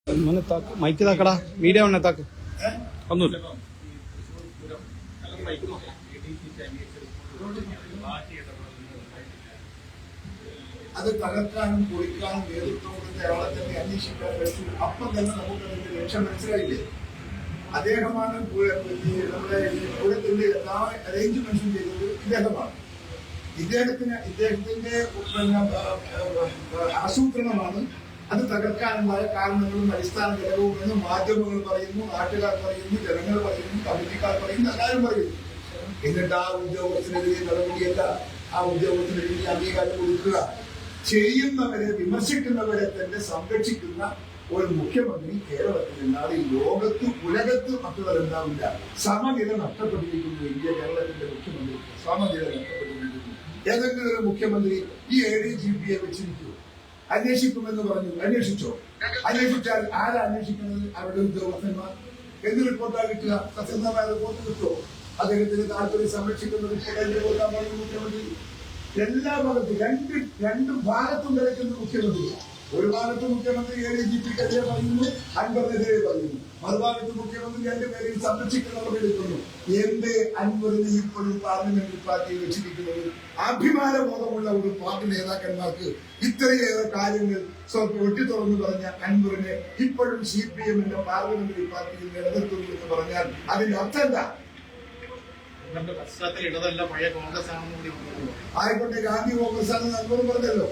Mic താക്കടാ, video ആണ് താക്ക്. ഒന്നുമില്ല. അത് തകർക്കാനും പൊളിക്കാനും നേതൃത്വം കൊടുത്ത ആളെ തന്നെ അന്വേഷിക്കാൻ പറ്റും. അപ്പം തന്നെ നമുക്ക് അതിന്റെ ലക്ഷ്യം മനസ്സിലായില്ലേ? അദ്ദേഹമാണ് നമ്മുടെ പൂരത്തിന്റെ എല്ലാ അറേഞ്ച്മെന്റ്സും ചെയ്തത് ഇദ്ദേഹമാണ്. ഇദ്ദേഹത്തിന്റെ ആസൂത്രണമാണ് അത് തകർക്കാനുണ്ടായ കാരണങ്ങളും അടിസ്ഥാന ഘടകവും എന്ന് മാധ്യമങ്ങൾ പറയുന്നു, നാട്ടുകാർ പറയുന്നു, ജനങ്ങൾ പറയുന്നു, കമ്മിറ്റിക്കാർ പറയുന്നു, എല്ലാവരും പറയുന്നു. എന്നിട്ട് ആ ഉദ്യോഗസ്ഥനെതിരെ നടപടിയല്ല, ആ ഉദ്യോഗസ്ഥനെതിരെ അംഗീകാരം കൊടുക്കുക, ചെയ്യുന്നവരെ വിമർശിക്കുന്നവരെ തന്നെ സംരക്ഷിക്കുന്ന ഒരു മുഖ്യമന്ത്രി കേരളത്തിൽ ഉണ്ടാവും. ഈ ലോകത്ത് ഉലകത്ത് മറ്റുള്ളവരുണ്ടാവില്ല. സമനില നഷ്ടപ്പെട്ടിരിക്കുന്നു ഇന്ത്യ കേരളത്തിന്റെ മുഖ്യമന്ത്രി, സമനില നഷ്ടപ്പെട്ടിരിക്കുന്നു. ഏതെങ്കിലും ഒരു മുഖ്യമന്ത്രി ഈ ADGPയെ വെച്ചിരിക്കുമോ? അന്വേഷിക്കുമെന്ന് പറഞ്ഞു, അന്വേഷിച്ചോ? അന്വേഷിച്ചാൽ ആരാ അന്വേഷിക്കുന്നത്? അവരുടെ ഉദ്യോഗസ്ഥന്മാർ. എന്ത് റിപ്പോർട്ടാണ് കിട്ടുക? സത്യസന്ധമായ റിപ്പോർട്ട് കിട്ടുമോ? അദ്ദേഹത്തിന് താല്പര്യം സംരക്ഷിക്കുന്ന റിപ്പോർട്ട് കൊടുക്കാൻ പറയുന്നു മുഖ്യമന്ത്രി. എല്ലാ ഭാഗത്തും രണ്ട് ഭാഗത്തും കിടക്കുന്ന മുഖ്യമന്ത്രി. ഒരു ഭാഗത്ത് മുഖ്യമന്ത്രി ADGPക്കെതിരെ പറയുന്നു, അൻവറിനെതിരെ പറയുന്നു. മറുഭാഗത്ത് മുഖ്യമന്ത്രി രണ്ടുപേരെയും സംരക്ഷിക്കുന്നവർ എടുക്കുന്നു. എന്റെ അൻവറിനെ ഇപ്പോഴും പാർലമെന്ററി പാർട്ടിയിൽ വെച്ചിരിക്കുന്നത്? അഭിമാനബോധമുള്ള ഒരു പാർട്ടി നേതാക്കന്മാർക്ക് ഇത്രയേറെ കാര്യങ്ങൾ സ്വന്തം വെട്ടിത്തുറന്നു പറഞ്ഞ അൻവറിനെ ഇപ്പോഴും CPM-ന്റെ പാർലമെന്ററി പാർട്ടിയിൽ നിലനിർത്തുന്നു എന്ന് പറഞ്ഞാൽ അതിന്റെ അർത്ഥം എന്താ? ആയിക്കോട്ടെ, ഗാന്ധി കോൺഗ്രസ് ആണെന്ന് അൻവർ പറഞ്ഞല്ലോ,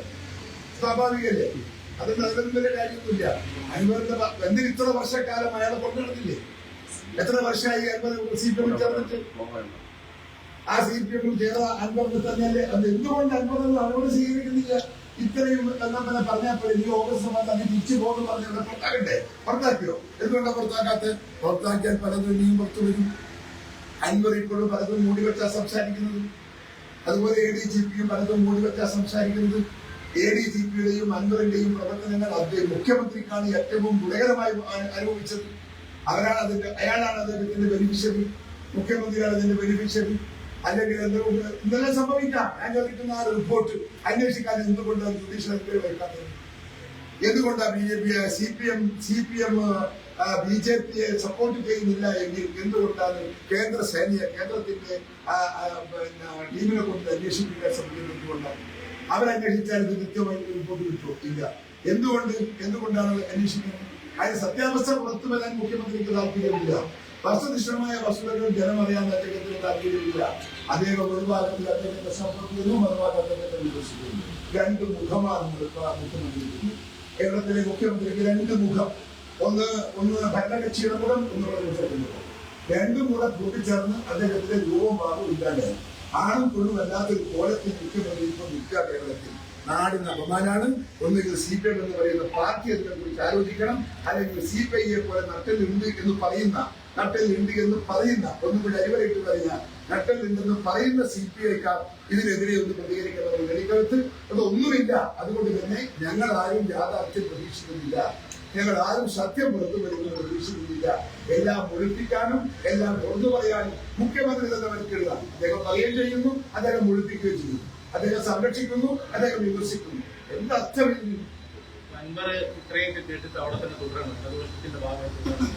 സ്വാഭാവികല്ലേ? അതിന് അതിലും വലിയ കാര്യമൊന്നുമില്ല. അൻവറിന്റെ എന്തിന് ഇത്ര വർഷക്കാലം അയാളെ കൊണ്ടുനടന്നില്ലേ? എത്ര വർഷമായി അൻവർ CPM ചേർന്നിട്ട്? ആ CPM ചേർന്ന അൻവറിന് തന്നെയല്ലേ? അത് എന്തുകൊണ്ട് അൻവർ നടപടി സ്വീകരിക്കുന്നില്ല? ഇത്രയും എന്നാ പറഞ്ഞാൽ പോലെ ഈ ഓഗസ്റ്റ് മാസം തിരിച്ചു പോകുന്നു പറഞ്ഞ പുറത്താക്കണ്ടേ? പുറത്താക്കിയോ? എന്തുകൊണ്ടാണ് പുറത്താക്കാത്ത? പുറത്താക്കിയാൽ പലതും ഇനിയും പുറത്തു വരും. അൻവർ ഇപ്പോഴും പലതും മൂടിവെച്ചാ സംസാരിക്കുന്നത്. അതുപോലെ ADGPയും പലതും മൂടിവെച്ചാ സംസാരിക്കുന്നത്. ADGPയുടെയും അൻവറിന്റെയും പ്രവർത്തനങ്ങൾ മുഖ്യമന്ത്രിക്കാണ് ഏറ്റവും ഗുണകരമായി അനുഭവിച്ചത്. അയാളാണ് അദ്ദേഹത്തിന്റെ ബെനിഫിഷ്യറി, മുഖ്യമന്ത്രിയാണ് അതിന്റെ ബെനിഫിഷ്യറി. അല്ലെങ്കിൽ ഇന്നലെ സംഭവിക്കാം. ഞാൻ കിട്ടുന്ന ആ റിപ്പോർട്ട് അന്വേഷിക്കാൻ എന്തുകൊണ്ടാണ് ജുഡീഷ്യൽ എൻക്വയറി വയ്ക്കാത്തത്? എന്തുകൊണ്ടാണ് CPM BJPയെ സപ്പോർട്ട് ചെയ്യുന്നില്ല എങ്കിൽ എന്തുകൊണ്ടാണ് കേന്ദ്രത്തിന്റെ ടീമിനെ കൊണ്ട് അന്വേഷിപ്പിക്കാൻ ശ്രമിക്കുന്നത്? എന്തുകൊണ്ടാണ് അവരന്വേഷിച്ചാൽ ഇത് കൃത്യമായി റിപ്പോർട്ട് കിട്ടുമോ? ഇല്ല. എന്തുകൊണ്ടാണ് അന്വേഷിക്കുന്നത്? അതിന് സത്യാവസ്ഥ പുറത്തു വരാൻ മുഖ്യമന്ത്രിക്ക് താല്പര്യമില്ല. വസ്തുനിഷ്ഠമായ വസ്തുതകൾ ജനമറിയാൻ അദ്ദേഹത്തിന് താല്പര്യമില്ല. അദ്ദേഹം ഒരു ഭാഗത്തിൽ അദ്ദേഹത്തെ സപ്പോർട്ട് ചെയ്യുന്നു, മറുഭാഗത്ത് അദ്ദേഹത്തെ വിമർശിക്കുന്നു. രണ്ട് മുഖമാണ് മുഖ്യമന്ത്രിക്ക്. കേരളത്തിലെ മുഖ്യമന്ത്രിക്ക് രണ്ട് മുഖം. ഒന്ന് ഭരണകക്ഷിയുടെ മുഖം, ഒന്ന് പ്രതിപക്ഷത്തിന്റെ മുഖം. രണ്ടും കൂടെ കൂട്ടിച്ചേർന്ന് അദ്ദേഹത്തിന്റെ രൂപഭാവം ഇല്ലാണ്ടായി. ആണും പെണ്ണും അല്ലാത്തൊരു കോലത്തിൽ മുഖ്യമന്ത്രി ഇപ്പൊ നിൽക്കുക കേരളത്തിൽ. നാടിന് അപമാനാണ്. ഒന്നുകിൽ CPM എന്ന് പറയുന്ന പാർട്ടി അതിനെ കുറിച്ച് ആലോചിക്കണം, അല്ലെങ്കിൽ CPIയെ പോലെ നട്ടലുണ്ട് എന്ന് പറയുന്ന ഒന്നുകൂടി അരിവരയിട്ട് പറഞ്ഞാൽ നട്ടലുണ്ടെന്ന് പറയുന്ന CPIക്കാർ ഇതിനെതിരെ ഒന്ന് പ്രതികരിക്കണം. വെളിക്കകത്ത് അതൊന്നുമില്ല. അതുകൊണ്ട് തന്നെ ഞങ്ങൾ ആരും യാഥാർത്ഥ്യം പ്രതീക്ഷിക്കുന്നില്ല, ഞങ്ങൾ ആരും സത്യം പുറത്തു വരുമെന്ന് പ്രതീക്ഷിക്കുന്നില്ല. എല്ലാം ഒഴിപ്പിക്കാനും എല്ലാം തുറന്നു പറയാനും മുഖ്യമന്ത്രി തന്നെ മനസ്സിടുക. അദ്ദേഹം പറയുകയും ചെയ്യുന്നു, അദ്ദേഹം ഒഴിപ്പിക്കുകയും ചെയ്യുന്നു. അദ്ദേഹം സംരക്ഷിക്കുന്നു, അദ്ദേഹം വിമർശിക്കുന്നു. എന്തർത്ഥമില്ല?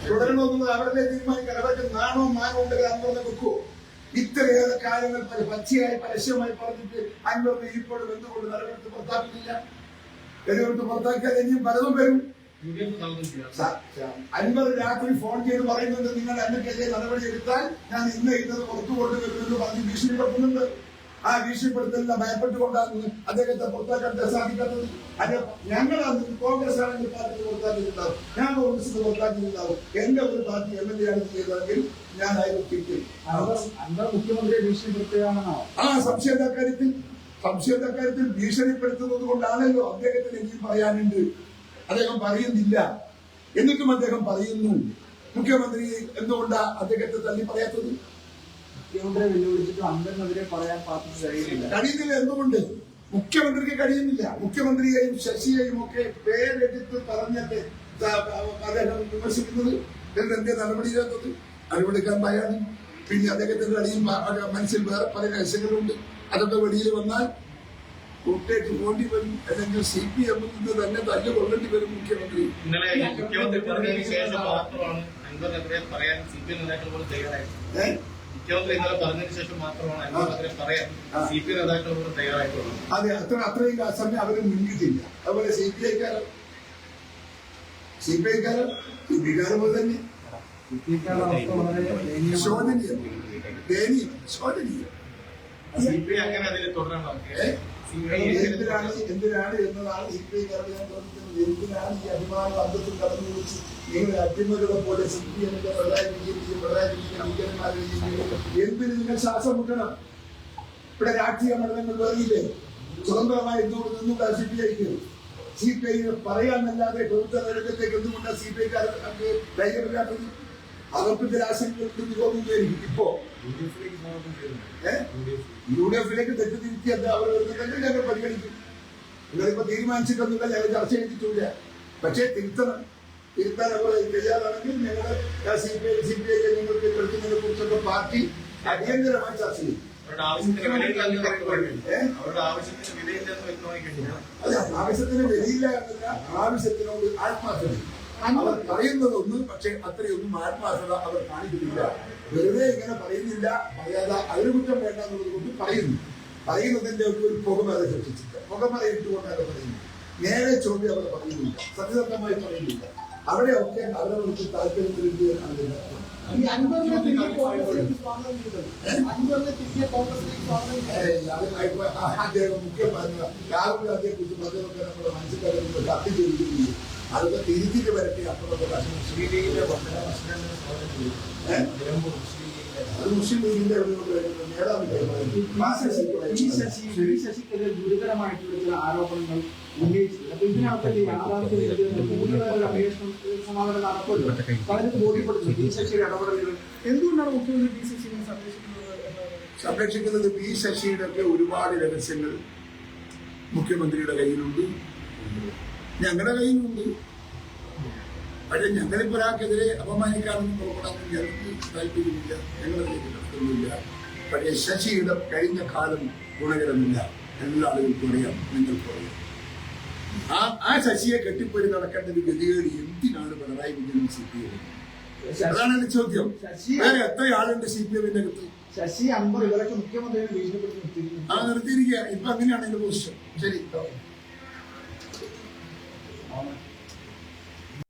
തുടരണമെന്നത് അവരുടെ തീരുമാനിക്കണം. അവർക്ക് നാണോ മാനോ ഉണ്ടെങ്കിൽ അൻവറിനെ വെക്കുവോ? ഇത്രയേറെ കാര്യങ്ങൾ പച്ചയായി പരസ്യമായി പറഞ്ഞിട്ട് അൻവറിനെ ഇപ്പോഴും എന്തുകൊണ്ട് നടപടി പുറത്താക്കുന്നില്ല? പുറത്താക്കിയാൽ ഇനിയും പലതും വരും. അൻവർ രാത്രി ഫോൺ ചെയ്ത് പറയുന്നുണ്ട്, നിങ്ങൾ എന്നെക്കെതിരെ നടപടി എടുത്താൽ ഞാൻ ഇന്നത് പുറത്തു കൊണ്ടുവരുമെന്ന് പറഞ്ഞ് ഭീഷണിപ്പെടുത്തുന്നുണ്ട്. ആ ഭീഷണിപ്പെടുത്തലിനെ ഭയപ്പെട്ടുകൊണ്ടാണ് അദ്ദേഹത്തെ പുറത്താക്കാൻ സാധിക്കാത്തത്. ഞങ്ങൾ കോൺഗ്രസ് ആണെങ്കിൽ പാർട്ടി പുറത്താക്കിയിട്ടുണ്ടാവും, ഞാൻ കോൺഗ്രസിന് പുറത്താക്കിയിട്ടുണ്ടാവും. എന്റെ ഒരു പാർട്ടി MLA ആണ് ചെയ്തതെങ്കിൽ ഞാൻ ആയിരിക്കും. അൻവർ മുഖ്യമന്ത്രിയെ ഭീഷണിപ്പെടുത്തുകയാണെന്നോ? ആ സംശയത്തെ കാര്യത്തിൽ ഭീഷണിപ്പെടുത്തുന്നത് കൊണ്ടാണല്ലോ അദ്ദേഹത്തിന് ഇനിയും പറയാനുണ്ട്. അദ്ദേഹം പറയുന്നില്ല, എന്നിട്ടും അദ്ദേഹം പറയുന്നു. മുഖ്യമന്ത്രി എന്തുകൊണ്ടാ അദ്ദേഹത്തെ തള്ളി പറയാത്തത്? മുഖ്യമന്ത്രിയെ വെല്ലുവിളിച്ചിട്ട് അൻവറിനെതിരെ പറയാൻ പാർട്ടിക്ക് കഴിയുന്നില്ല. എന്തുകൊണ്ട് മുഖ്യമന്ത്രിക്ക് കഴിയുന്നില്ല? മുഖ്യമന്ത്രിയെയും ശശിയെയും ഒക്കെ പേരെടുത്ത് പറഞ്ഞല്ലേ അദ്ദേഹം വിമർശിക്കുന്നത്? എന്തേ നടപടിയില്ലാത്തത്? നടപടിക്കാൻ ഭയാണ്. പിന്നെ അദ്ദേഹത്തിന്റെ അടിയും മനസ്സിൽ വേറെ പല രഹസ്യങ്ങളുണ്ട്. അതൊക്കെ വെളിയിൽ വന്നാൽ കോട്ടേക്ക് പോണ്ടി വരും, അല്ലെങ്കിൽ CPM നിന്ന് തന്നെ തല്ല് കൊള്ളേണ്ടി വരും മുഖ്യമന്ത്രി. ഇന്നലെ മുഖ്യമന്ത്രി പറഞ്ഞതിന് ശേഷം മാത്രമാണ് അൻവറിനെതിരെ പറയാൻ CPM നേതാക്കളോട് തയ്യാറായത്. മുഖ്യമന്ത്രി ഇന്നലെ പറഞ്ഞതിന് ശേഷം മാത്രമാണ് അൻവറിനെതിരെ പറയാൻ CPM നേതാക്കളോട് തയ്യാറായിട്ടുള്ളത്. അതെ, അത്രയും സമയം അവര് മുൻകിട്ടില്ല. അതുപോലെ CPIക്കാരൻ പോലെ തന്നെ ശോചനീയം. CPI അങ്ങനെ അതിൽ തുടരണോ? എന്തിനാണ് എന്നതാണ് CPIക്കാരോട് ഞാൻ ചോദിക്കുന്നത്. എന്തിനാണ് ഈ അഭിമാന അന്തത്തിൽ കടന്നു വിളിച്ച് നിങ്ങൾ അട്ടിമകളുടെ പോലെ CPMന്റെ എന്തിന് നിങ്ങൾ ശ്വാസം മുട്ടണം? ഇവിടെ രാഷ്ട്രീയ മണ്ഡലങ്ങൾ വേറിയില്ലേ? സ്വതന്ത്രമായി എന്തുകൊണ്ട് നിന്നുകൂടാ CPIക്ക്? CPI പറയാമെന്നല്ലാതെ പ്രവർത്തന രംഗത്തേക്ക് എന്തുകൊണ്ടാണ് CPIക്കാർക്ക് ധൈര്യമില്ലാത്തത്? അവർക്കിന്റെ ആശങ്കകൾക്ക് നിരോധിക്കുകയായിരിക്കും. ഇപ്പോ UDF-ലേക്ക് തെറ്റിദ്ധരിച്ച് എന്താ അവർ വരുന്നതല്ലേ ഞങ്ങൾ പരിഗണിക്കും. നിങ്ങളിപ്പോ തീരുമാനിച്ചിട്ടൊന്നുമില്ല, ഞങ്ങൾ ചർച്ച ചെയ്തിട്ടില്ല. പക്ഷേ തിരുത്താൻ അവർ തയ്യാറാണെങ്കിൽ ഞങ്ങൾ CPI നിങ്ങൾക്ക് എടുക്കുന്നതിനെ കുറിച്ചൊക്കെ പാർട്ടി അടിയന്തരമായി ചർച്ച ചെയ്യും. അവരുടെ ആവശ്യത്തിന് അതെ, ആവശ്യത്തിന് വിലയില്ല എന്നല്ല, ആവശ്യത്തിനോട് ആത്മാർത്ഥത. അവർ പറയുന്നതൊന്ന്, പക്ഷെ അത്രയൊന്നും ആത്മാർത്ഥത അവർ കാണിക്കുന്നില്ല. വെറുതെ ഇങ്ങനെ പറയുന്നില്ല, പറയാതെ അതിന് കുറ്റം വേണ്ട എന്നുള്ളത് കൊണ്ട് പറയുന്നതിന്റെ ഒരു പുകമറ സൃഷ്ടിച്ചിട്ട് പുകമറയിട്ടുകൊണ്ടാണ് പറയുന്നത്. നേരെ ചോദ്യം അവർ പറയുന്നില്ല, സത്യസന്ധമായി പറയുന്നില്ല. അവിടെയൊക്കെ അവരവർക്ക് താല്പര്യത്തിലേക്ക് അദ്ദേഹം മുഖ്യം പറഞ്ഞ രാഹുൽ ഗാന്ധിയെ കുറിച്ച് പറഞ്ഞതൊക്കെ നമ്മുടെ മനസ്സിലാക്കുന്നത് കത്തി ചെയ്തിരിക്കുന്നു. അതൊക്കെ തിരിച്ചിട്ട് വരട്ടെ. അപ്പോഴൊക്കെ മുസ്ലിം ലീഗിന്റെ അത് മുസ്ലിം ലീഗിന്റെ നേതാവിന്റെ ശശിക്കെതിരെ ഗുരുതരമായിട്ടുള്ള ചില ആരോപണങ്ങൾ ഉന്നയിച്ചിട്ടുണ്ട്. അപ്പൊ ഇതിനകത്ത് യാഥാർത്ഥ്യ അന്വേഷണം സമാധാനം നടക്കുമല്ലോ, പലരും ബോധ്യപ്പെടുന്നു ശശിയുടെ ഇടപെടലുകൾ. എന്തുകൊണ്ടാണ് മുഖ്യമന്ത്രി ശശിനെ സംരക്ഷിക്കുന്നത്? ശശിയുടെ ഒക്കെ ഒരുപാട് രഹസ്യങ്ങൾ മുഖ്യമന്ത്രിയുടെ കയ്യിലുണ്ട്, ഞങ്ങളുടെ കയ്യിലുണ്ട്. പക്ഷെ ഞങ്ങളിപ്പോ ഒരാൾക്കെതിരെ അപമാനിക്കാനൊന്നും പുറപ്പെടാനൊന്നും ഞങ്ങൾക്ക് താല്പര്യമില്ല, ഞങ്ങളുടെ കയ്യിൽ. പക്ഷേ ശശിയുടെ കഴിഞ്ഞ കാലം ഗുണകരമില്ല, എല്ലാവരും അറിയാം, നിങ്ങൾക്ക് അറിയാം. ആ ശശിയെ കെട്ടിപ്പോയി നടക്കേണ്ട ഒരു ഗതികേട് എന്തിനാണ് പിണറായി വിജയൻ CPM? അതാണ് എന്റെ ചോദ്യം. വേറെ എത്ര ആളുണ്ട് CPMന്റെ അകത്ത്? ശശി അൻവർ ഇവരൊക്കെ മുഖ്യമന്ത്രിയെ ഭീഷണിപ്പെടുത്തി നിർത്തിയിരിക്കുകയാണ്. ഇപ്പൊ അങ്ങനെയാണ് എന്റെ പൊസിഷൻ. ശരി.